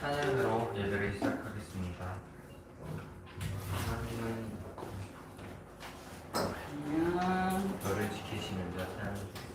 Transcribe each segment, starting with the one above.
찬양으로 예배를 시작하겠습니다. 하나님은 너를 지키시는 자 찬양해주겠습니다.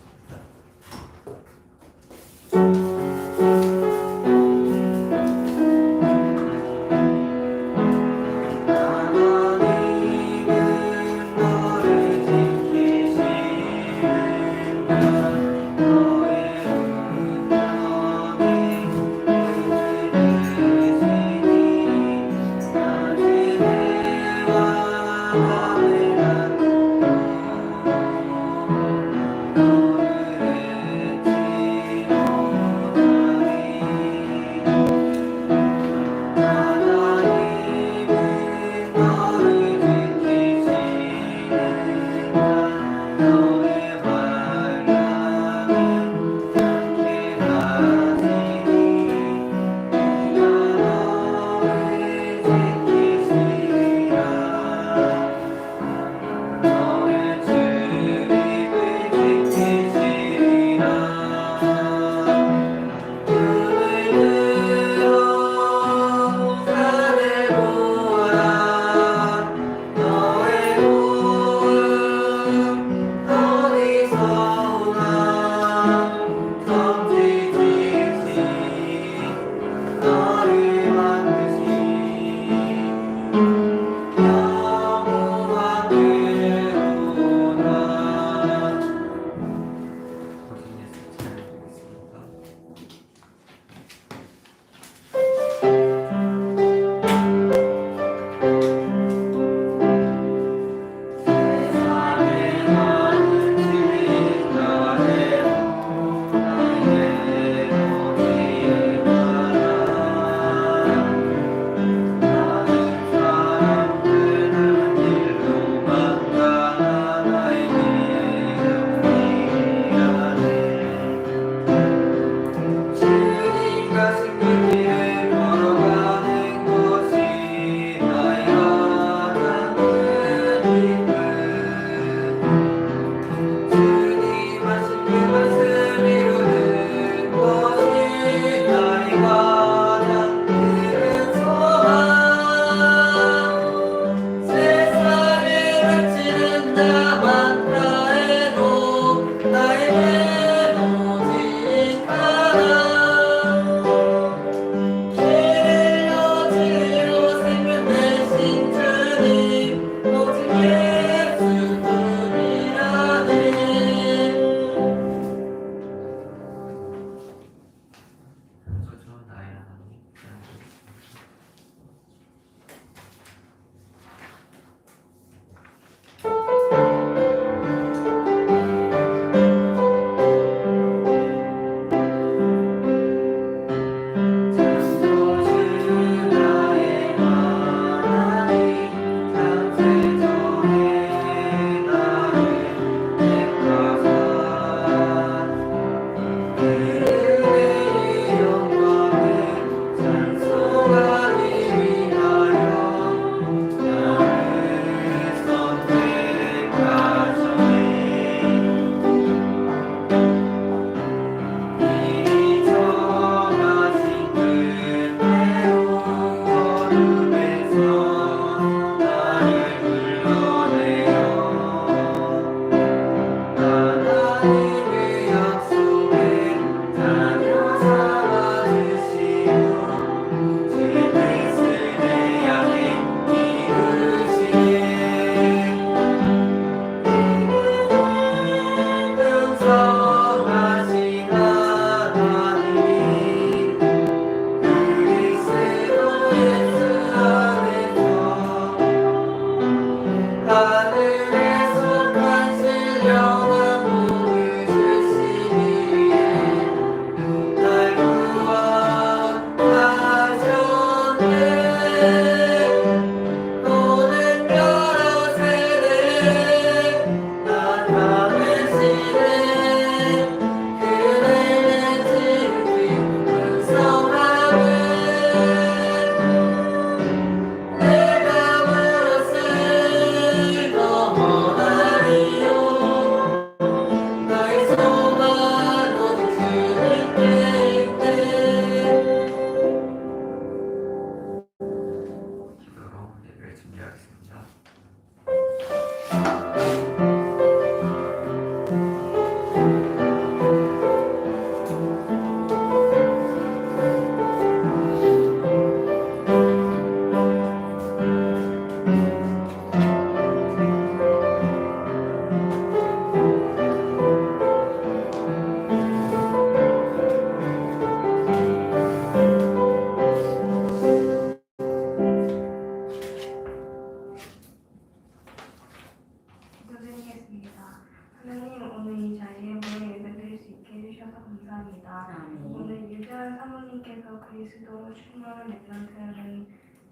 충만한 랩런트라는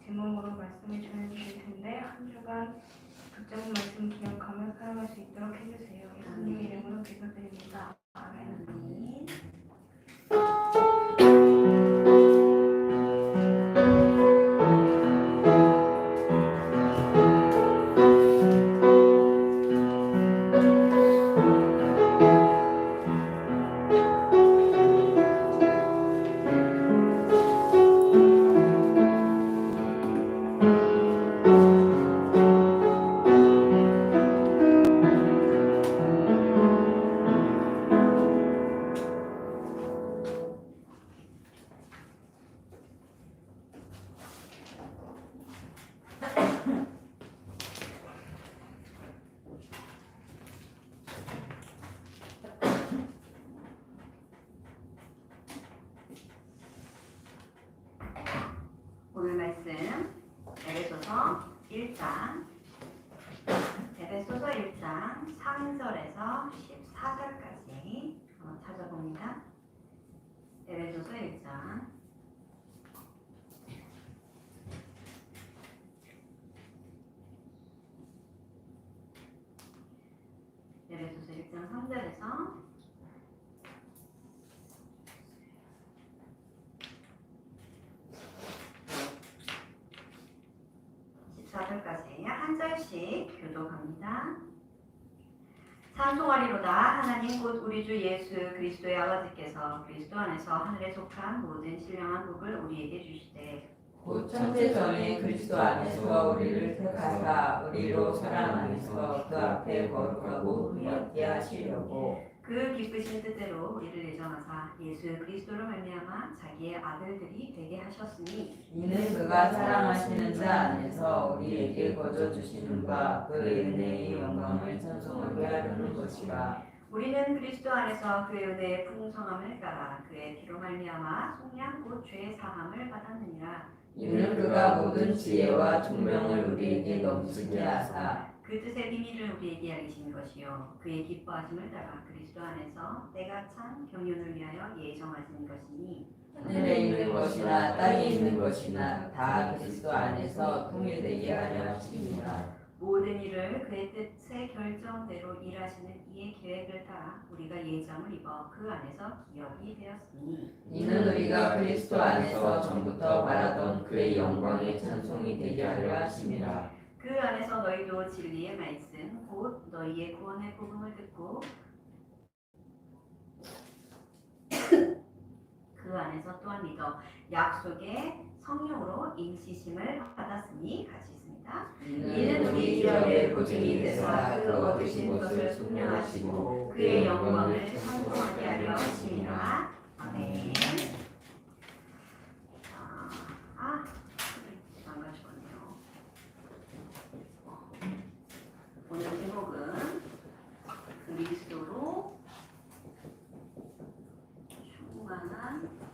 제목으로 말씀을 전해주실 텐데 한 주간 붙잡은 말씀 기억하며 살아갈 수 있도록 해주세요. 예수님의 이름으로 기도드립니다. 아멘. 오늘 말씀 에베소서 1장 3절에서 14절까지 찾아봅니다. 에베소서 1장 에베소서 1장 3절에서 14절까지 한 절씩 교독합니다. 찬송하리로다. 하나님 곧 우리 주 예수 그리스도의 아버지께서 그리스도 안에서 하늘에 속한 모든 신령한 복을 우리에게 주시되 곧 천세 전에 그리스도 안에서 우리를 택하사 우리로 사랑 안에서 그 앞에 거룩하고 의롭게 얻게 하시려고 그 기쁘신 뜻대로 우리를 예정하사 예수 그리스도로 말미암아 자기의 아들들이 되게 하셨으니 이는 그가 사랑하시는 자 안에서 우리에게 거저 주시는 바 그의 은혜의 영광을 찬송하게 하려는 것이라. 우리는 그리스도 안에서 그의 은혜의 풍성함을 따라 그의 피로 말미암아 속량 곧 죄의 사함을 받았느니라. 이는 그가 모든 지혜와 총명을 우리에게 넘치게 하사 그 뜻의 비밀을 우리에게 알리신 것이요 그의 기뻐하심을 따라 그리스도 안에서 때가 찬 경륜을 위하여 예정하신 것이니 하늘에 있는 것이나 땅에 있는 것이나 다 그리스도 안에서 통일되게 하려 하십니다. 모든 일을 그의 뜻의 결정대로 일하시는 이의 계획을 따라 우리가 예정을 입어 그 안에서 기업이 되었으니 이는 우리가 그리스도 안에서 전부터 바라던 그의 영광의 찬송이 되게 하려 하심이라. 그 안에서 너희도 진리의 말씀 곧 너희의 구원의 복음을 듣고 그 안에서 또한 믿어 약속의 성령으로 인치심을 받았으니 같이 있습니다. 이는 우리 기업의 보증이 되사 그 얻으신 것을 숙련하시고 그의 영광을 찬송하게 하려 하심이라. 아멘. 망가졌네요. 오늘 제목은 그리스도로 충만한 랩런트.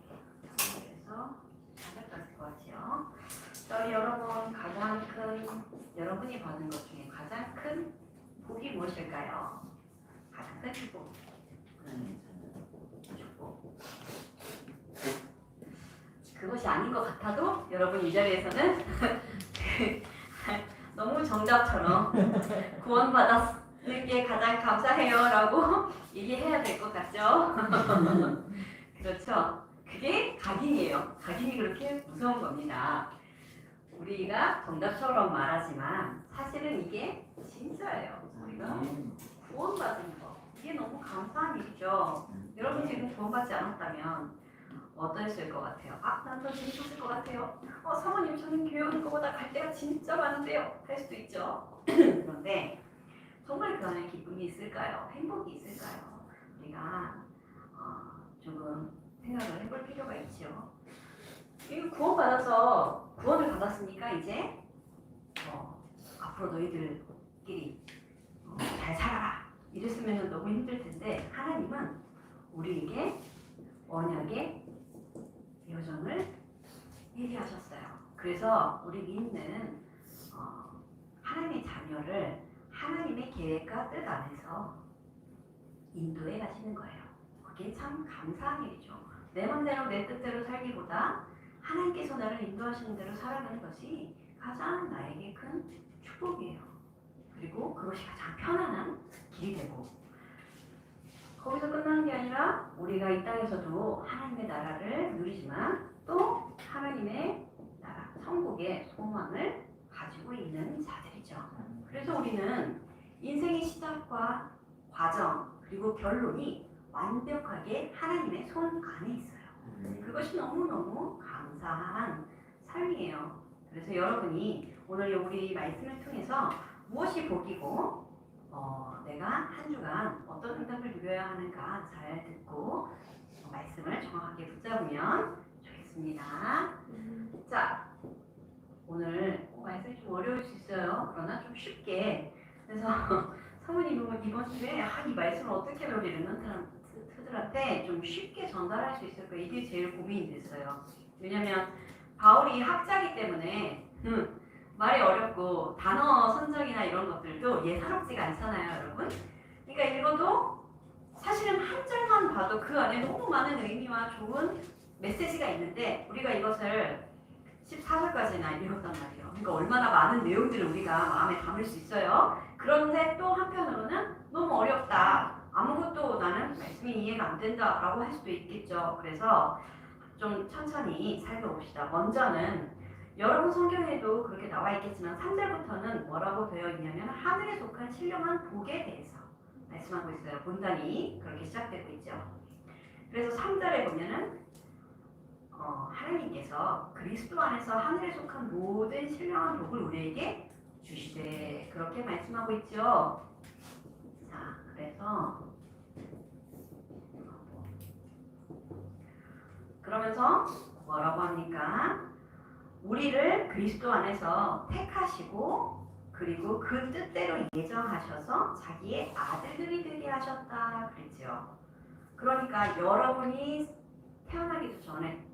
그래서 잘할 것 같아요. 저희 여러분이 받은 것 중에 가장 큰 복이 무엇일까요? 가장 큰 축복. 축복. 그것이 아닌 것 같아도 여러분 이 자리에서는 너무 정답처럼 구원받았을 게 가장 감사해요 라고 얘기해야 될 것 같죠? 그렇죠? 그게 각인이에요. 각인이 그렇게 무서운 겁니다. 우리가 정답처럼 말하지만 사실은 이게 진짜예요. 우리가 구원받은 거 이게 너무 감사한 일이죠. 여러분 지금 구원받지 않았다면 어떠했을 것 같아요? 난 더 재밌었을 것 같아요. 사모님 저는 교회 오는 것보다 갈 데가 진짜 많은데요. 할 수도 있죠. 그런데 정말 그 안에 기쁨이 있을까요? 행복이 있을까요? 우리가 조금 생각을 해볼 필요가 있죠. 구원받아서 구원을 받았으니까 이제 앞으로 너희들끼리 잘 살아라 이랬으면 너무 힘들 텐데 하나님은 우리에게 언약의 여정을 예비하셨어요. 그래서 우리 믿는 자녀를 하나님의 계획과 뜻 안에서 인도해 가시는 거예요. 그게 참 감사한 일이죠. 내 맘대로 내 뜻대로 살기보다 하나님께서 나를 인도하시는 대로 살아가는 것이 가장 나에게 큰 축복이에요. 그리고 그것이 가장 편안한 길이 되고, 거기서 끝나는 게 아니라 우리가 이 땅에서도 하나님의 나라를 누리지만 또 하나님의 나라, 천국의 소망을 가지고 있는 자들이죠. 그래서 우리는 인생의 시작과 과정 그리고 결론이 완벽하게 하나님의 손 안에 있어요. 그것이 너무너무 감사한 삶이에요. 그래서 여러분이 오늘 우리 말씀을 통해서 무엇이 복이고 내가 한 주간 어떤 응답을 누려야 하는가 잘 듣고 말씀을 정확하게 붙잡으면 좋겠습니다. 자, 오늘 말씀이 좀 어려울 수 있어요. 그러나 좀 쉽게. 그래서 사모님은 이번 주에 이 말씀을 어떻게 우리 르넌트들한테 좀 쉽게 전달할 수 있을까, 이게 제일 고민이 됐어요. 왜냐면 바울이 학자이기 때문에 말이 어렵고 단어 선정이나 이런 것들도 예사롭지가 않잖아요, 여러분. 그러니까 읽어도 사실은 한 절만 봐도 그 안에 너무 많은 의미와 좋은 메시지가 있는데 우리가 이것을 14절까지나 읽었단 말이에요. 그러니까 얼마나 많은 내용들을 우리가 마음에 담을 수 있어요. 그런데 또 한편으로는 너무 어렵다, 아무것도 나는 말씀이 이해가 안 된다 라고 할 수도 있겠죠. 그래서 좀 천천히 살펴봅시다. 먼저는 여러분 성경에도 그렇게 나와 있겠지만 3절부터는 뭐라고 되어 있냐면 하늘에 속한 신령한 복에 대해서 말씀하고 있어요. 본단이 그렇게 시작되고 있죠. 그래서 3절에 보면은 하나님께서 그리스도 안에서 하늘에 속한 모든 신령한 복을 우리에게 주시되 그렇게 말씀하고 있죠. 자, 그래서 그러면서 뭐라고 합니까? 우리를 그리스도 안에서 택하시고 그리고 그 뜻대로 예정하셔서 자기의 아들들이 되게 하셨다 그랬죠. 그러니까 여러분이 태어나기도 전에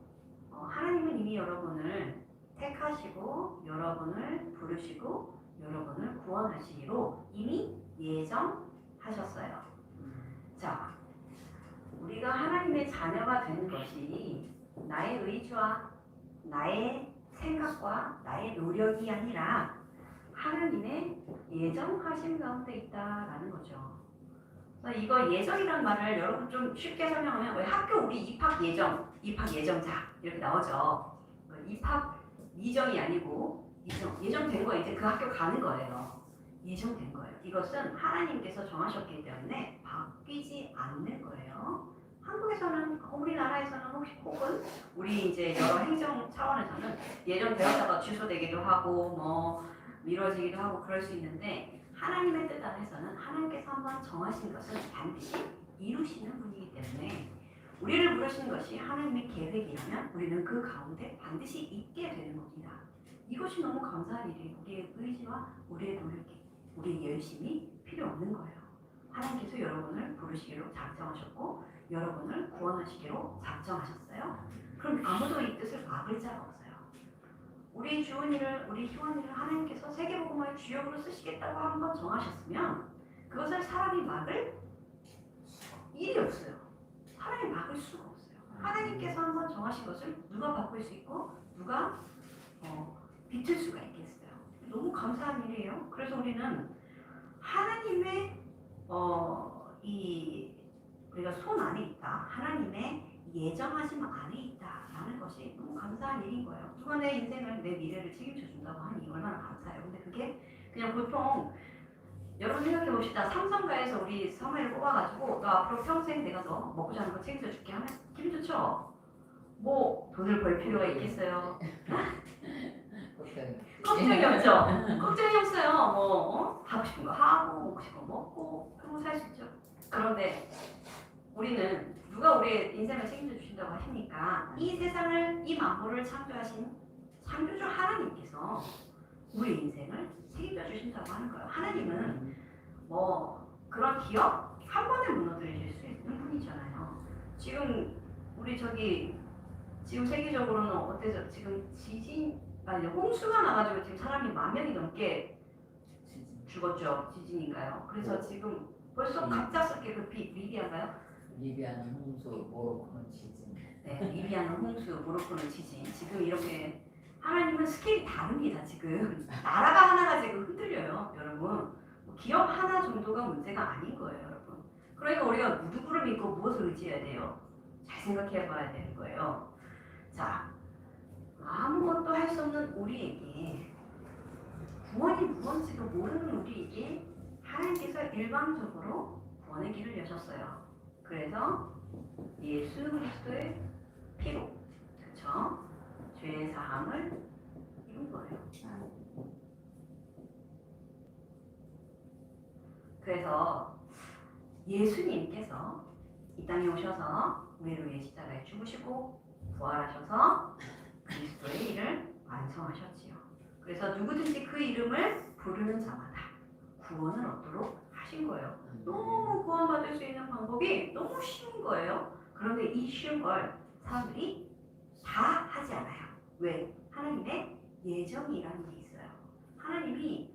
하나님은 이미 여러분을 택하시고 여러분을 부르시고 여러분을 구원하시기로 이미 예정하셨어요. 자, 우리가 하나님의 자녀가 되는 것이 나의 의지와 나의 생각과 나의 노력이 아니라 하나님의 예정하심 가운데 있다라는 거죠. 그래서 이거 예정이란 말을 여러분 좀 쉽게 설명하면 왜 학교 우리 입학 예정자 이렇게 나오죠. 입학 이정이 아니고 예정된 거, 이제 그 학교 가는 거예요. 예정된 거예요. 이것은 하나님께서 정하셨기 때문에 바뀌지 않는 거예요. 한국에서는, 우리나라에서는 혹은 우리 이제 여러 행정 차원에서는 예정되었다가 취소되기도 하고 뭐 미뤄지기도 하고 그럴 수 있는데 하나님의 뜻 안에서는 하나님께서 한번 정하신 것은 반드시 이루시는 분이기 때문에 우리를 부르신 것이 하나님의 계획이라면 우리는 그 가운데 반드시 있게 되는 겁니다. 이것이 너무 감사한 일이에요. 우리의 의지와 우리의 노력이, 우리의 열심이 필요 없는 거예요. 하나님께서 여러분을 부르시기로 작정하셨고 여러분을 구원하시기로 작정하셨어요. 그럼 아무도 이 뜻을 막을 자가 없어요. 우리 주은이를, 우리 효원이를 하나님께서 세계복음화의 주역으로 쓰시겠다고 한번 정하셨으면 그것을 사람이 막을 일이 없어요. 사람이 막을 수가 없어요. 하나님께서 한번 정하신 것을 누가 바꿀 수 있고 누가 비틀 수가 있겠어요. 너무 감사한 일이에요. 그래서 우리는 하나님의 우리가 손 안에 있다, 하나님의 예정하심 안에 있다라는 것이 너무 감사한 일인 거예요. 누가 내 인생을, 내 미래를 책임져 준다고 하니 얼마나 감사해요. 근데 그게 그냥 보통, 여러분 생각해 봅시다. 삼성가에서 우리 사무엘을 뽑아가지고 너 앞으로 평생 내가 너 먹고 자는 거 책임져 줄게 하면 기분 좋죠? 뭐 돈을 벌 필요가 있겠어요? 걱정이 없죠? 걱정이 없어요. 뭐 하고 싶은 거 하고 먹고 싶은 거 먹고 그런 거 살 수 있죠. 그런데 우리는 누가 우리의 인생을 책임져 주신다고 하십니까? 이 세상을, 이 만물을 창조하신 창조주 하나님께서 우리 인생을 책임져 주신다고 하는 거예요. 하나님은 뭐 그런 기업 한 번에 무너뜨릴 수 있는 분이잖아요. 지금 우리 지금 세계적으로는 어때서 지금 홍수가 나가지고 지금 사람이 10,000명이 넘게 죽었죠. 지진인가요? 그래서 네. 지금 벌써 갑작스럽게 그 리비아가요? 리비아는 홍수, 모로코는 지진. 네, 리비아는 홍수, 모로코는 지진. 지금 이렇게 하나님은 스케일이 다릅니다. 지금 나라가 하나가 지금 흔들려요, 여러분. 뭐 기업 하나 정도가 문제가 아닌 거예요, 여러분. 그러니까 우리가 누구를 믿고 무엇을 의지해야 돼요? 잘 생각해봐야 되는 거예요. 자, 아무것도 할 수 없는 우리에게 구원이 무엇인지도 모르는 우리에게 하나님께서 일방적으로 구원의 길을 여셨어요. 그래서 예수 그리스도의 피로, 그렇죠? 죄의 사함을 이룬 거예요. 그래서 예수님께서 이 땅에 오셔서 우리를 위해 십자가에 죽으시고 부활하셔서 그리스도의 일을 완성하셨지요. 그래서 누구든지 그 이름을 부르는 자마다 구원을 얻도록 하신 거예요. 너무 구원받을 수 있는 방법이 너무 쉬운 거예요. 그런데 이 쉬운 걸 사람들이 다 하지 않아요. 왜? 하나님의 예정이라는 게 있어요. 하나님이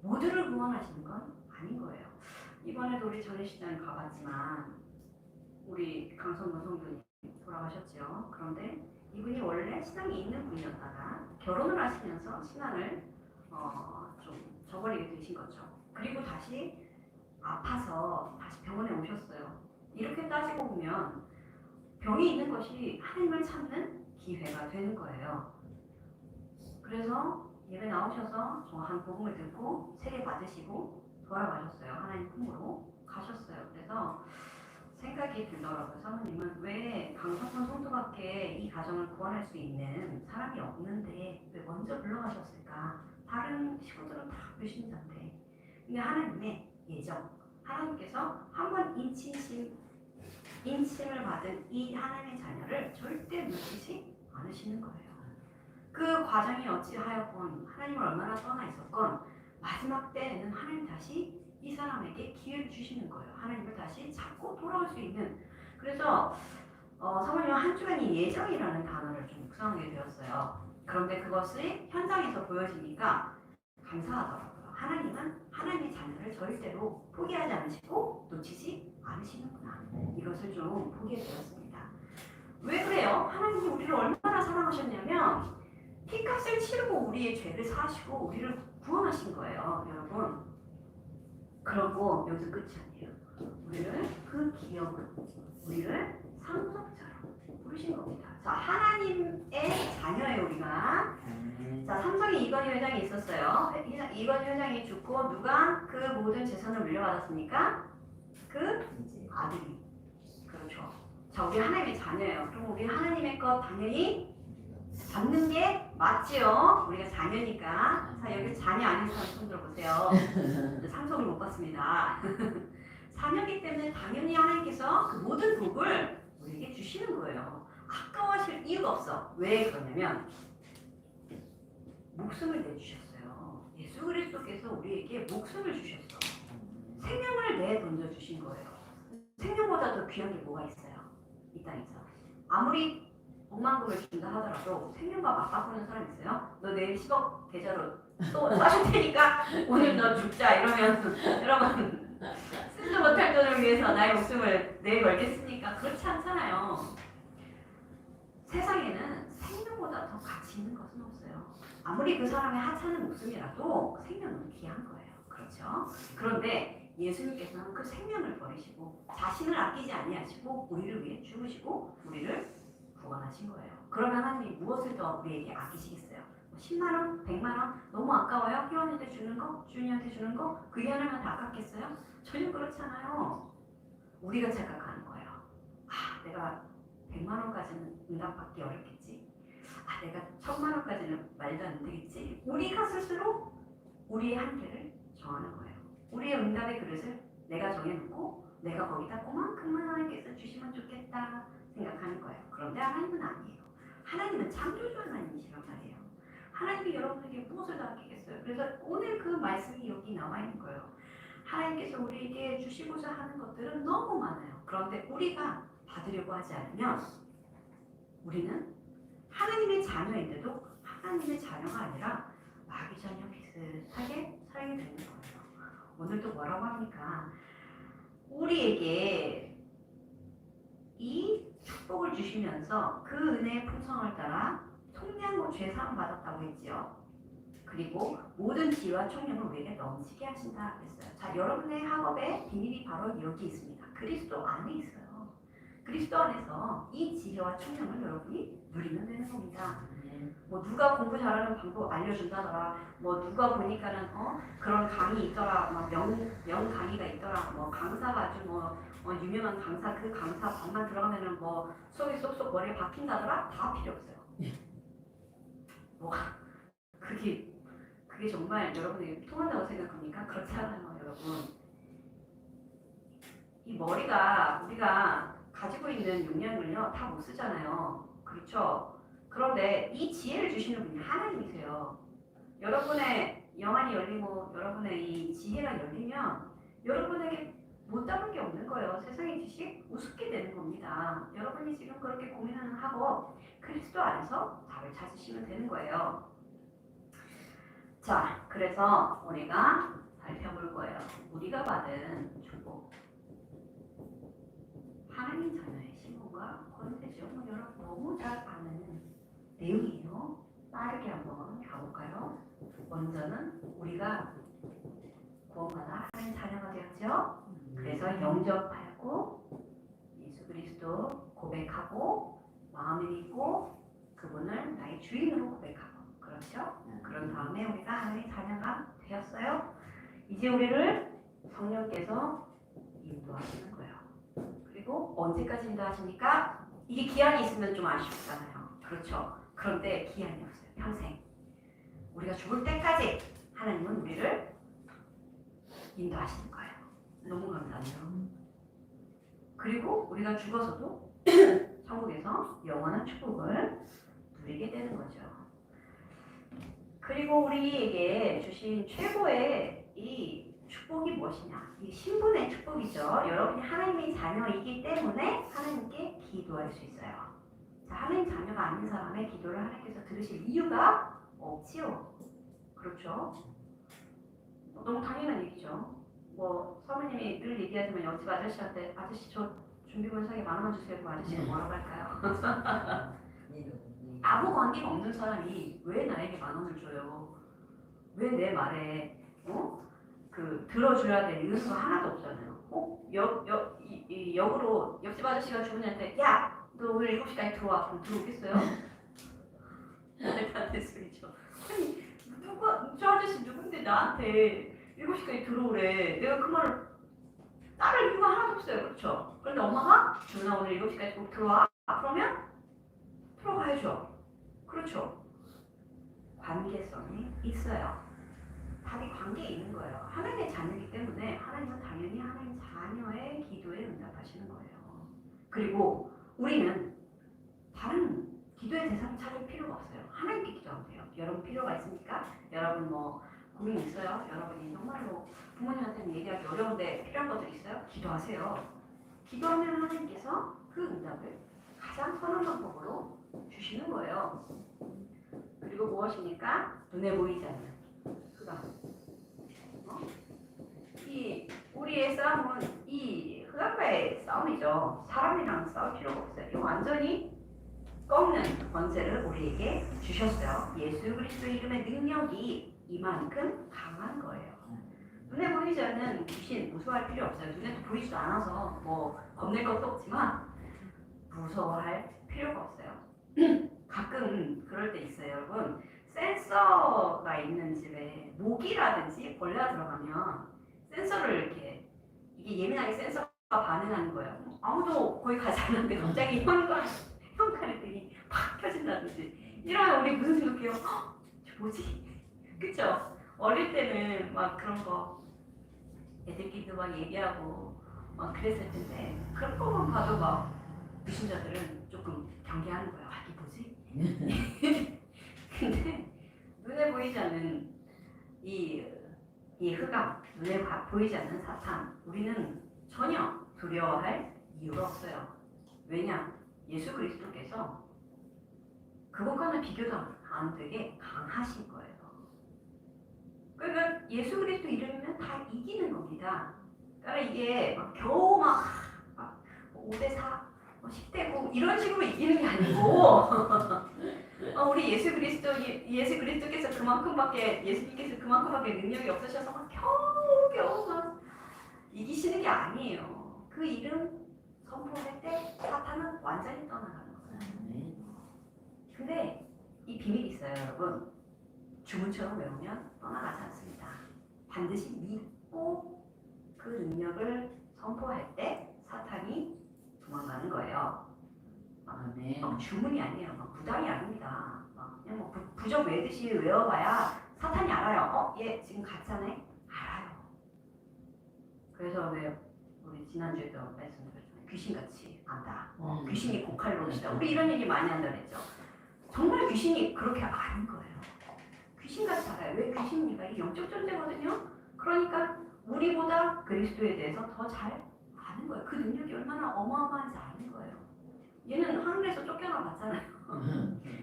모두를 구원하시는 건 아닌 거예요. 이번에도 우리 전해시장 가봤지만 우리 강성근 성도님 돌아가셨죠. 그런데 이분이 원래 신앙이 있는 분이었다가 결혼을 하시면서 신앙을 좀 저버리게 되신 거죠. 그리고 다시 아파서 다시 병원에 오셨어요. 이렇게 따지고 보면 병이 있는 것이 하나님을 찾는 기회가 되는 거예요. 그래서 예배 나오셔서 정확한 복음을 듣고 세례 받으시고 돌아가셨어요. 하나님 품으로 가셨어요. 그래서 생각이 들더라고요. 사모님은 왜 강성권 성도밖에 이 가정을 구원할 수 있는 사람이 없는데 왜 먼저 불러가셨을까? 다른 식구들은 다 불신자인데. 근데 하나님의 예정, 하나님께서 한번 인침을 받은 이 하나님의 자녀를 절대 놓치지 않으시는 거예요. 그 과정이 어찌하였건 하나님을 얼마나 떠나 있었건 마지막 때에는 하나님 다시 이 사람에게 기회를 주시는 거예요. 하나님을 다시 찾고 돌아올 수 있는. 그래서 사모님은 한 주간이 예정이라는 단어를 좀 묵상하게 되었어요. 그런데 그것이 현장에서 보여지니까 감사하더라고요. 하나님은 하나님의 자녀를 절대로 포기하지 않으시고 놓치지 않으시는구나. 이것을 좀 보게 되었습니다. 왜 그래요? 하나님이 우리를 얼마나 사랑하셨냐면 피값을 치르고 우리의 죄를 사시고 우리를 구원하신 거예요, 여러분. 그러고 여기서 끝이 아니에요. 우리를 그 기업으로, 우리를 상속자로 부르신 겁니다. 자, 하나님의 자녀예요, 우리가. 자, 삼성의 이건희 회장이 있었어요. 이건희 회장이 죽고 누가 그 모든 재산을 물려받았습니까? 그 아들이. 그렇죠. 자, 우리 하나님의 자녀예요. 그럼 우리 하나님의 것 당연히 받는 게 맞지요. 우리가 자녀니까. 자, 여기 자녀 아닌 사람 손 들어보세요. 상속을 못 받습니다. 자녀이기 때문에 당연히 하나님께서 그 모든 복을 우리에게 주시는 거예요. 아까워하실 이유가 없어. 왜 그러냐면 목숨을 내주셨어요. 예수 그리스도께서 우리에게 목숨을 주셨어. 생명을 내던져 주신 거예요. 생명보다 더 귀한 게 뭐가 있어요? 이 땅에서. 아무리 억만금을 준다 하더라도 생명과 맞바꾸는 사람 있어요? 너 내일 10억 계좌로 또 쏴줄 테니까 오늘 너 죽자 이러면 여러분 쓰지도 못할 돈을 위해서 나의 목숨을 내일 걸겠습니까? 그렇지 않잖아요. 세상에는 생명보다 더 가치 있는 것은 없어요. 아무리 그 사람의 하찮은 목숨이라도 생명은 귀한 거예요. 그렇죠? 그런데 예수님께서는 그 생명을 버리시고 자신을 아끼지 아니하시고 우리를 위해 죽으시고 우리를 구원하신 거예요. 그러면 하나님이 무엇을 더 우리에게 아끼시겠어요? 10만 원? 100만 원? 너무 아까워요? 회원한테 주는 거? 주인한테 주는 거? 그게 하나님한테 아깝겠어요? 전혀 그렇지 않아요. 우리가 착각하는 거예요. 아, 내가 100만 원까지는 응답받기 어렵겠지. 아, 내가 1000만 원까지는 말도 안 되겠지. 우리가 스스로 우리의 한계를 정하는 거예요. 우리의 응답의 그릇을 내가 정해놓고 내가 거기다 그만큼만 하나님께서 주시면 좋겠다 생각하는 거예요. 그런데 하나님은 아니에요. 하나님은 창조주 하나님이시란 말이에요. 하나님이 여러분에게 무엇을 더 아끼겠어요? 그래서 오늘 그 말씀이 여기 나와 있는 거예요. 하나님께서 우리에게 주시고자 하는 것들은 너무 많아요. 그런데 우리가 받으려고 하지 않으면 우리는 하나님의 자녀인데도 하나님의 자녀가 아니라 마귀 자녀 비슷하게 살게 되는 거예요. 오늘 또 뭐라고 합니까? 우리에게 이 축복을 주시면서 그 은혜의 풍성을 따라 통량으로 죄사함 받았다고 했지요. 그리고 모든 지혜와 총명을 우리에게 넘치게 하신다 그랬어요. 자, 여러분의 학업의 비밀이 바로 여기 있습니다. 그리스도 안에 있어요. 그리스도 안에서 이 지혜와 총명을 여러분이 누리면 되는 겁니다. 뭐 누가 공부 잘하는 방법 알려준다더라. 뭐 누가 보니까는 그런 강의 있더라. 막 명 강의가 있더라. 뭐 강사가 아주 유명한 강사 그 강사 방만 들어가면은 뭐 속이 쏙쏙 머리에 박힌다더라. 다 필요 없어요. 뭐가 그게 정말 여러분이 통한다고 생각합니까? 그렇지 않아요, 여러분. 이 머리가 우리가 가지고 있는 용량을요 다 못 쓰잖아요. 그렇죠? 그런데 이 지혜를 주시는 분이 하나님이세요. 여러분의 영안이 열리고 여러분의 이 지혜가 열리면 여러분에게 못 잡을 게 없는 거예요. 세상의 지식 우습게 되는 겁니다. 여러분이 지금 그렇게 고민하는 학업 그리스도 안에서 답을 찾으시면 되는 거예요. 자, 그래서 우리가 살펴볼 거예요. 우리가 받은 축복. 하나님 자녀의 신분과 권세죠. 여러분 너무 잘 아는 내용이에요. 빠르게 한번 가볼까요? 먼저는 우리가 구원받아 하나님 자녀가 되었죠. 그래서 영접하고 예수 그리스도 고백하고 마음에 믿고 그분을 나의 주인으로 고백하고 그렇죠? 그런 다음에 우리가 하나님 자녀가 되었어요. 이제 우리를 성령께서 인도하시는 거예요. 그리고 언제까지 인도하십니까? 이게 기한이 있으면 좀 아쉽잖아요. 그렇죠? 그런데 기한이 없어요. 평생. 우리가 죽을 때까지 하나님은 우리를 인도하시는 거예요. 너무 감사해요. 그리고 우리가 죽어서도 천국에서 영원한 축복을 누리게 되는 거죠. 그리고 우리에게 주신 최고의 이 축복이 무엇이냐? 이 신분의 축복이죠. 여러분이 하나님의 자녀이기 때문에 하나님께 기도할 수 있어요. 자, 하나님 자녀가 아닌 사람의 기도를 하나님께서 들으실 이유가 없지요. 그렇죠? 너무 당연한 얘기죠. 뭐 사모님이 늘 얘기하지만 옆집 아저씨한테 아저씨 저 준비물상에 10,000원 주세요. 그 아저씨가 뭐라고 할까요? 아무 관계가 없는 사람이 왜 나에게 10,000원을 줘요? 왜 내 말에 들어줘야 될 이유가 하나도 없잖아요. 역으로 옆집 아저씨가 주문한테 야! 너 오늘 7시까지 들어와. 그럼 들어오겠어요? 말도 안 되는 소리죠. 아니 저 아저씨 누군데 나한테 7시까지 들어오래. 내가 그 말을 따를 이유가 하나도 없어요. 그렇죠? 그런데 엄마가 준아 오늘 7시까지 꼭 들어와. 그러면 들어가야죠. 그렇죠? 관계성이 있어요. 답이 관계에 있는 거예요. 하나님의 자녀이기 때문에 하나님은 당연히 하나님 자녀의 기도에 응답하시는 거예요. 그리고 우리는 다른 기도의 대상을 찾을 필요가 없어요. 하나님께 기도하면 돼요. 여러분 필요가 있습니까? 여러분 뭐 고민 있어요? 여러분이 정말로 부모님한테는 얘기하기 어려운데 필요한 것들 있어요? 기도하세요. 기도하면 하나님께서 그 응답을 가장 선한 방법으로 주시는 거예요. 그리고 무엇입니까? 눈에 보이지 않는 흑암. 이 우리의 싸움은 이 흑암과의 싸움이죠. 사람이랑 싸울 필요가 없어요. 이거 완전히 꺾는 권세를 우리에게 주셨어요. 예수 그리스도의 이름의 능력이 이만큼 강한 거예요. 눈에 보이지 않는 귀신 무서워할 필요 없어요. 눈에 보이지도 않아서 뭐 겁낼 것도 없지만 무서워할 필요가 없어요. 가끔 그럴 때 있어요, 여러분. 센서가 있는 집에 모기라든지 벌레가 들어가면 센서를 이렇게 이게 예민하게 센서가 반응하는 거예요. 아무도 거기 가지 않는데 갑자기 현관에 팍 켜진다든지 이러면 우리 무슨 생각해요? 저 뭐지? 그쵸? 어릴 때는 막 그런 거 애들끼리도 막 얘기하고 막 그랬을 텐데 그런 거만 봐도 막 불신자들은 조금 경계하는 거예요. 아, 이게 뭐지? 근데 눈에 보이지 않는 이 흑암, 눈에 보이지 않는 사탄, 우리는 전혀 두려워할 이유가 없어요. 왜냐? 예수 그리스도께서 그것과는 비교도 안 되게 강하신 거예요. 그러니까 예수 그리스도 이름이면 다 이기는 겁니다. 그러니까 이게 막 겨우 막 5대4, 10대9 이런 식으로 이기는 게 아니고 우리 예수께서 그만큼밖에 능력이 없으셔서 막 겨우 막 이기시는 게 아니에요. 그 이름 선포할 때 사탄은 완전히 떠나가는 거예요. 근데 이 비밀이 있어요, 여러분. 주문처럼 외우면 떠나가지 않습니다. 반드시 믿고 그 능력을 선포할 때 사탄이 도망가는 거예요. 막 주문이 아니에요. 막 부당이 아닙니다. 그냥 뭐 부적 외듯이 외워봐야 사탄이 알아요. 얘 지금 가짜네? 알아요. 그래서 왜 우리 지난주에도 말씀드렸잖아요. 귀신같이 안다. 귀신이 고칼로리다. 우리 이런 얘기 많이 한다 그랬죠. 정말 귀신이 그렇게 아는 거예요. 귀신같이 알아요. 왜 귀신입니까? 이게 영적 존재거든요. 그러니까 우리보다 그리스도에 대해서 더 잘 아는 거예요. 그 능력이 얼마나 어마어마한지 아는 거예요. 얘는 하늘에서 쫓겨나갔잖아요.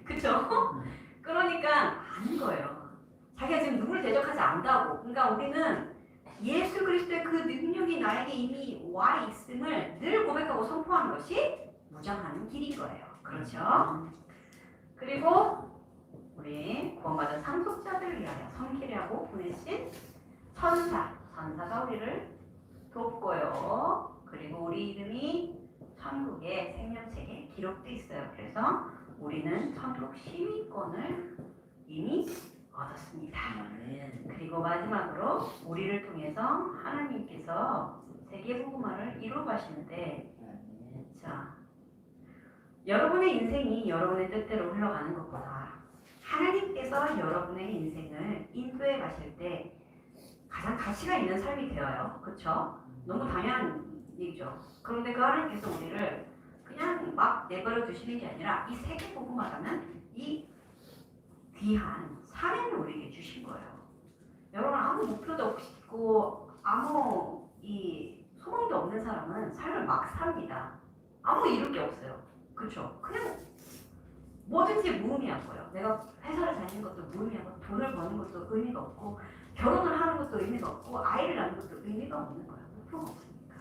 그쵸? 그러니까 아는 거예요. 자기가 지금 누구를 대적하지 않다고. 그러니까 우리는 예수 그리스도의 그 능력이 나에게 이미 와 있음을 늘 고백하고 선포하는 것이 무장하는 길인 거예요. 그렇죠? 그리고 우리 구원받은 상속자들을 위하여 섬기려 하고 보내신 천사가 우리를 돕고요. 그리고 우리 이름이 천국의 생명책에 기록돼 있어요. 그래서 우리는 천국 시민권을 이미 얻었습니다. 그리고 마지막으로 우리를 통해서 하나님께서 세계복음화를 이루어 가시는데, 자, 여러분의 인생이 여러분의 뜻대로 흘러가는 것보다 하나님께서 여러분의 인생을 인도해 가실 때 가장 가치가 있는 삶이 되어요. 그렇죠? 너무 당연한 얘기죠. 그런데 그 하나님께서 우리를 그냥 막 내버려 두시는 게 아니라 이 세계복음화라는 이 귀한 사명을 우리에게 주신 거예요. 여러분, 아무 목표도 없고 아무 이 소망도 없는 사람은 삶을 막 삽니다. 아무 이룰 게 없어요. 그렇죠? 그냥 뭐든지 무의미하고요. 내가 회사를 다니는 것도 무의미하고 돈을 버는 것도 의미가 없고 결혼을 하는 것도 의미가 없고 아이를 낳는 것도 의미가 없는 거예요. 목표가 없으니까.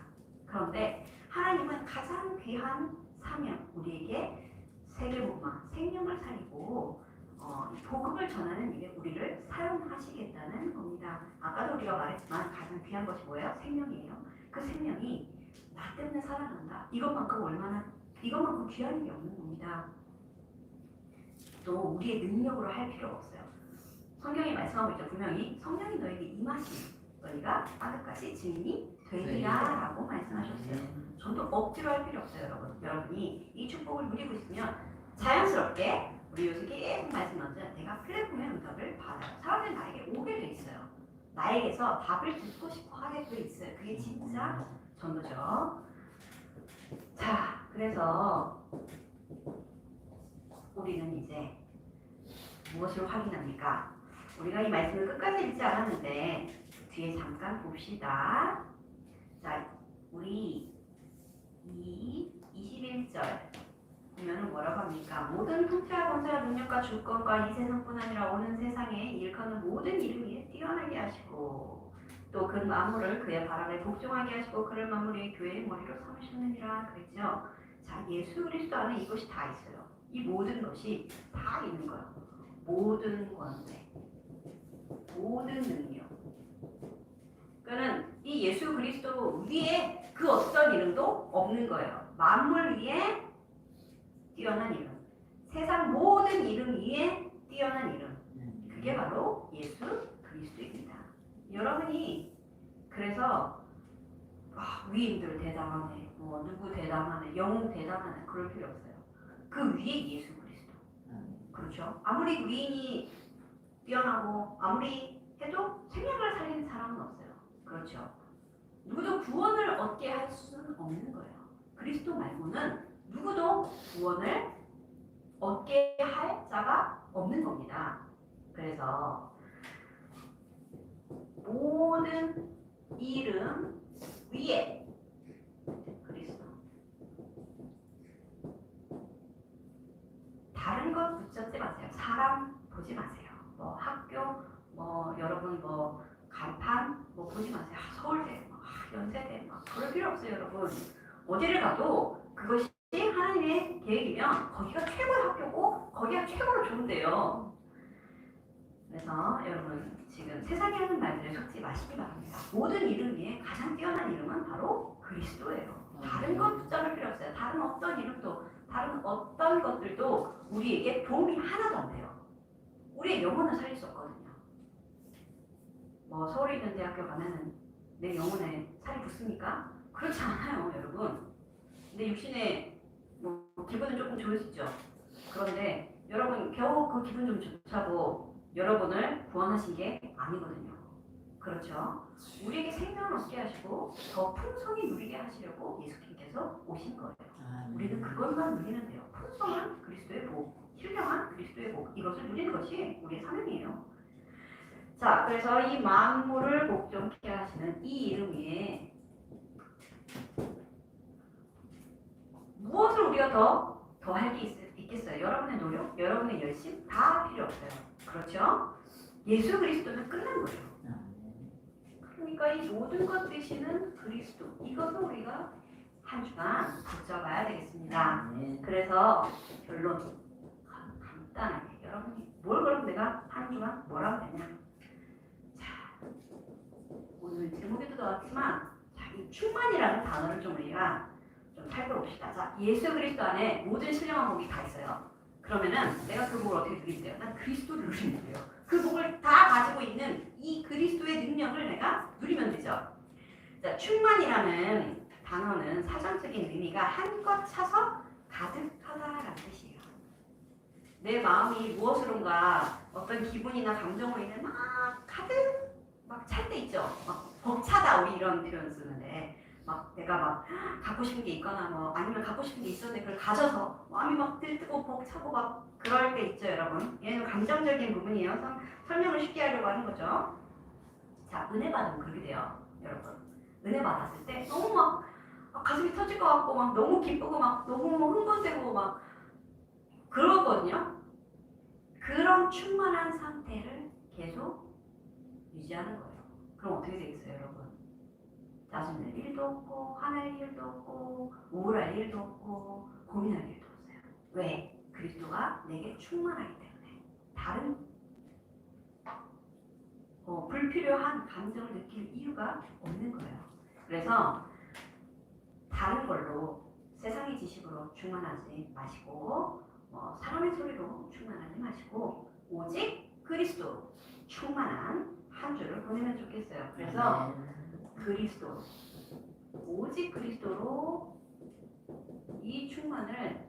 그런데 하나님은 가장 귀한 사명, 우리에게 세계복음화, 생명을 살리고 복음을 전하는 일에 우리를 사용하시겠다는 겁니다. 아까도 우리가 말했지만 가장 귀한 것이 뭐예요? 생명이에요. 그 생명이 나 때문에 살아난다. 이것만큼 귀한 게 없는 겁니다. 또 우리의 능력으로 할 필요가 없어요. 성경이 말씀하고 있죠. 분명히 성령이 너에게 임하시니 너희가 아득까지 증인이 되리라 라고 말씀하셨어요. 전도 억지로 할 필요 없어요, 여러분. 여러분이 이 축복을 누리고 있으면 자연스럽게 우리 요새 계속 말씀하죠. 내가 플랫폼의 응답을 받아요. 사람들이 나에게 오게 돼 있어요. 나에게서 답을 듣고 싶어 하게 돼 있어요. 그게 진짜 전도죠. 자, 그래서 우리는 이제 무엇을 확인합니까? 우리가 이 말씀을 끝까지 읽지 않았는데 뒤에 잠깐 봅시다. 자, 우리 21절 보면은 뭐라고 합니까? 모든 통치와 권세와 능력과 주권과 이 세상뿐 아니라 오는 세상에 일컫는 모든 이름 위에 뛰어나게 하시고 또 그 만물을 그의 바람에 복종하게 하시고 그를 만물 위에 교회의 머리로 삼으셨느니라 그랬죠. 자, 예수 그리스도 안에 이것이 다 있어요. 이 모든 것이 다 있는 거예요. 모든 권세, 모든 능력. 그러니까 이 예수 그리스도 위에 그 어떤 이름도 없는 거예요. 만물 위에 뛰어난 이름, 세상 모든 이름 위에 뛰어난 이름. 그게 바로 예수 그리스도입니다. 여러분이 그래서 위인들 대단하네, 뭐 누구 대단하네, 영웅 대단하네 그럴 필요 없어요. 그 위에 예수 그리스도. 그렇죠? 아무리 위인이 뛰어나고 아무리 해도 생명을 살리는 사람은 없어요. 그렇죠? 누구도 구원을 얻게 할 수는 없는 거예요. 그리스도 말고는 누구도 구원을 얻게 할 자가 없는 겁니다. 그래서 모든 이름 위에 그리스도. 다른 것 붙잡지 마세요. 사람 보지 마세요. 뭐 학교, 뭐 여러분 뭐 간판 뭐 보지 마세요. 서울대 뭐 연세대 막 그럴 필요 없어요, 여러분. 어디를 가도 그것이 하나님의 계획이면 거기가 최고의 학교고 거기가 최고로 좋은데요. 그래서 여러분 지금 세상에 하는 말들에 속지 마시기 바랍니다. 모든 이름 위에 가장 뛰어난 이름은 바로 그리스도예요. 다른 것 붙잡을 필요 없어요. 다른 어떤 이름도 다른 어떤 것들도 우리에게 도움이 하나도 안 돼요. 우리의 영혼을 살릴 수 없거든요. 뭐 서울에 있는 대학교 가면은 내 영혼에 살이 붙습니까? 그렇지 않아요, 여러분. 내 육신에 뭐 기분은 조금 좋으시죠. 그런데 여러분 겨우 그 기분 좀 좋자고 여러분을 구원하신 게 아니거든요. 그렇죠? 우리에게 생명을 얻게 하시고 더 풍성히 누리게 하시려고 예수님께서 오신 거예요. 우리는 그것만 누리면 돼요. 풍성한 그리스도의 복, 신령한 그리스도의 복, 이것을 누리는 것이 우리의 사명이에요. 자, 그래서 이 만물을 복종케 하시는 이 이름 위에 무엇을 우리가 더 할 게 있겠어요? 여러분의 노력, 여러분의 열심 다 필요 없어요. 그렇죠? 예수 그리스도는 끝난 거예요. 그러니까 이 모든 것 되시는 그리스도, 이것을 우리가 한 주간 붙잡아야 되겠습니다. 그래서 결론 간단하게 여러분이 뭘 그럼 내가 한 주간 뭘 하면 되냐? 자, 오늘 제목에도 나왔지만 자, 이 충만이라는 단어를 좀 우리가 좀 살펴봅시다. 자, 예수 그리스도 안에 모든 신령한 복이 다 있어요. 그러면은 내가 그 복을 어떻게 누리면 돼요? 난 그리스도를 누리면 돼요. 그 복을 다 가지고 있는 이 그리스도의 능력을 내가 누리면 되죠. 자, 충만이라는 단어는 사전적인 의미가 한껏 차서 가득하다라는 뜻이에요. 내 마음이 무엇으로인가 어떤 기분이나 감정으로 인해 막 가득 막 찰 때 있죠. 막 벅차다 우리 이런 표현 쓰는데 막 내가 막 갖고 싶은 게 있거나 뭐 아니면 갖고 싶은 게 있었는데 그걸 가져서 마음이 막 들뜨고 벅차고 막 그럴 때 있죠, 여러분. 얘는 감정적인 부분이에요. 설명을 쉽게 하려고 하는 거죠. 자, 은혜 받으면 그렇게 돼요, 여러분. 은혜 받았을 때 너무 막 가슴이 터질 것 같고 막 너무 기쁘고 막 너무 흥분되고 막 그러거든요. 그런 충만한 상태를 계속 유지하는 거예요. 그럼 어떻게 되겠어요, 여러분? 짜증낼 일도 없고 화낼 일도 없고 우울할 일도 없고 고민할 일도 없어요. 왜? 그리스도가 내게 충만하기 때문에 다른 불필요한 감정을 느낄 이유가 없는 거예요. 그래서 다른 걸로 세상의 지식으로 충만하지 마시고 사람의 소리로 충만하지 마시고 오직 그리스도 충만한 한 주를 보내면 좋겠어요. 그래서 그리스도, 오직 그리스도로 이 충만을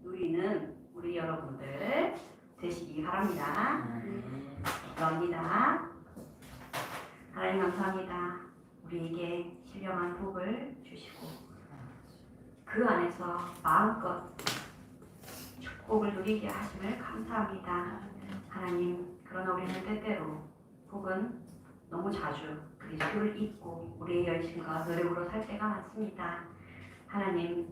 누리는 우리 여러분들 되시기 바랍니다. 감사합니다. 하나님 감사합니다. 우리에게 신령한 복을 주시고 그 안에서 마음껏 축복을 누리게 하심을 감사합니다. 하나님, 그러나 우리는 때때로 혹은 너무 자주 그리스도를 잊고 우리의 열심과 노력으로 살 때가 많습니다. 하나님,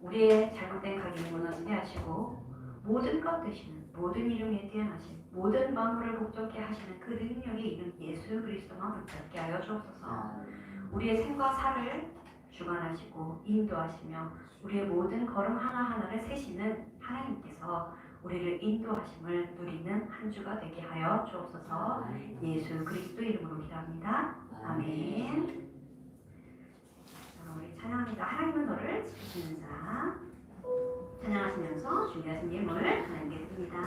우리의 잘못된 각인을 무너지게 하시고 모든 것 되시는 모든 이름에 뛰어나신 모든 만물을 복종케 하시는 그 능력의 이름 예수 그리스도만 붙잡게 하여 주옵소서. 우리의 생과 사를 주관하시고 인도하시며 우리의 모든 걸음 하나하나를 세시는 하나님께서 우리를 인도하심을 누리는 한 주가 되게 하여 주옵소서. 예수 그리스도 이름으로 기도합니다. 아멘. 우리 찬양합니다. 하나님은 너를 지키시는 자. 찬양하시면서 준비하신 예물을 하나님께 드립니다.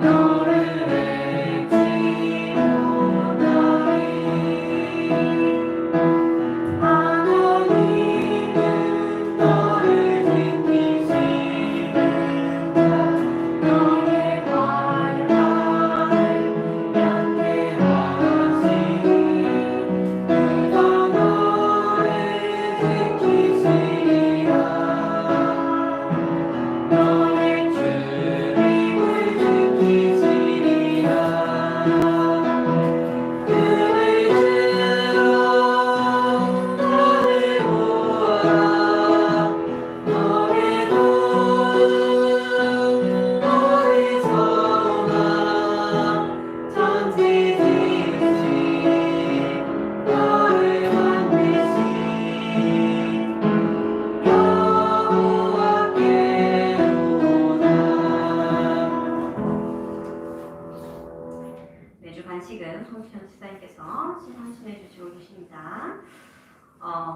너를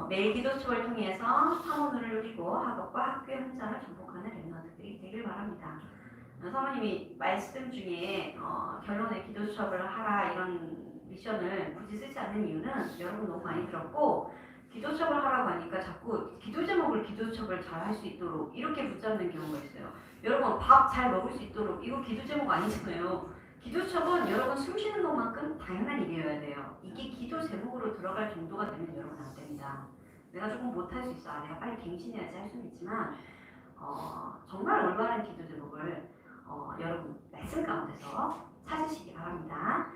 매일 기도수업을 통해서 사모님을 누리고 학업과 학교 현장을 전복하는 랩런트들이 되길 바랍니다. 사모님이 말씀 중에 결론에 기도 수업을 하라 이런 미션을 굳이 쓰지 않는 이유는 여러분 너무 많이 들었고 기도 수업을 하라고 하니까 자꾸 기도 제목을 기도 수업을 잘 할 수 있도록 이렇게 붙잡는 경우가 있어요. 여러분 밥 잘 먹을 수 있도록 이거 기도 제목 아니잖아요. 기도 수업은 여러분 숨 쉬는 것만큼 당연한 일이어야 돼요. 이게 기도 제목으로 들어갈 정도가 되면 여러분 안 됩니다. 내가 조금 못할 수 있어. 내가 빨리 갱신해야지 할 수는 있지만 정말 올바른 기도 제목을 여러분 말씀 가운데서 찾으시기 바랍니다.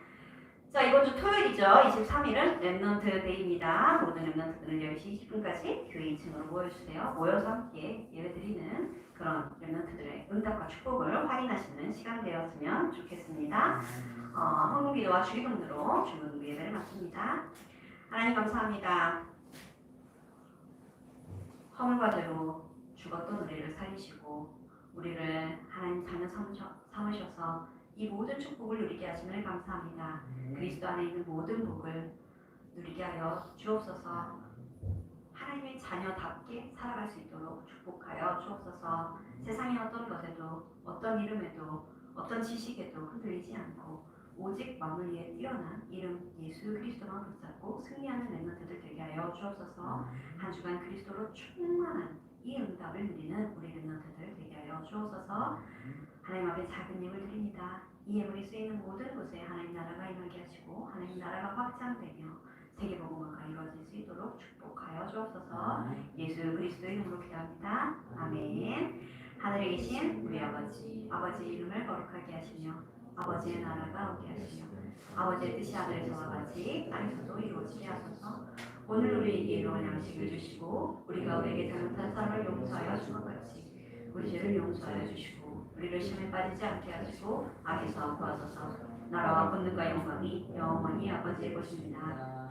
자, 이번 주 토요일이죠. 23일은 랩넌트 데이입니다. 모든 랩넌트들은 10시 20분까지 교회 2층으로 모여주세요. 모여서 함께 예배드리는 그런 랩넌트들의 응답과 축복을 확인하시는 시간 되었으면 좋겠습니다. 헌금기도와 주기도문으로 주문 예배를 마칩니다. 하나님 감사합니다. 허물과 죄로 죽었던 우리를 살리시고 우리를 하나님 자녀 삼으셔서 이 모든 축복을 누리게 하심을 감사합니다. 그리스도 안에 있는 모든 복을 누리게 하여 주옵소서. 하나님의 자녀답게 살아갈 수 있도록 축복하여 주옵소서. 세상의 어떤 것에도 어떤 이름에도 어떤 지식에도 흔들리지 않고 오직 만물 위에 뛰어난 이름 예수 그리스도만 붙잡고 승리하는 랩런트들 되게 하여 주옵소서. 한 주간 그리스도로 충만한 이 응답을 누리는 우리 랩런트들 되게 하여 주옵소서. 하나님 앞에 작은 예물 드립니다. 이 예물이 쓰이는 모든 곳에 하나님 나라가 임하게 하시고 하나님 나라가 확장되며 세계복음화가 이루어질 수 있도록 축복하여 주옵소서. 예수 그리스도의 이름으로 기도합니다. 아멘. 하늘에 계신 우리 아버지, 아버지의 이름을 거룩하게 하시며 아버지의 나라가 오게 하시며 아버지의 뜻이 하늘에서와 같이 땅에서도 이루어지게 하소서. 오늘 우리에게 일용할 양식을 주시고 우리가 우리에게 잘못한 사람을 용서하여 준 것 같이 우리 죄를 용서하여 주시고 우리를 시험에 빠지지 않게 하시고 악에서 구하소서. 나라와 권능과 영광이 영원히 아버지의 것입니다.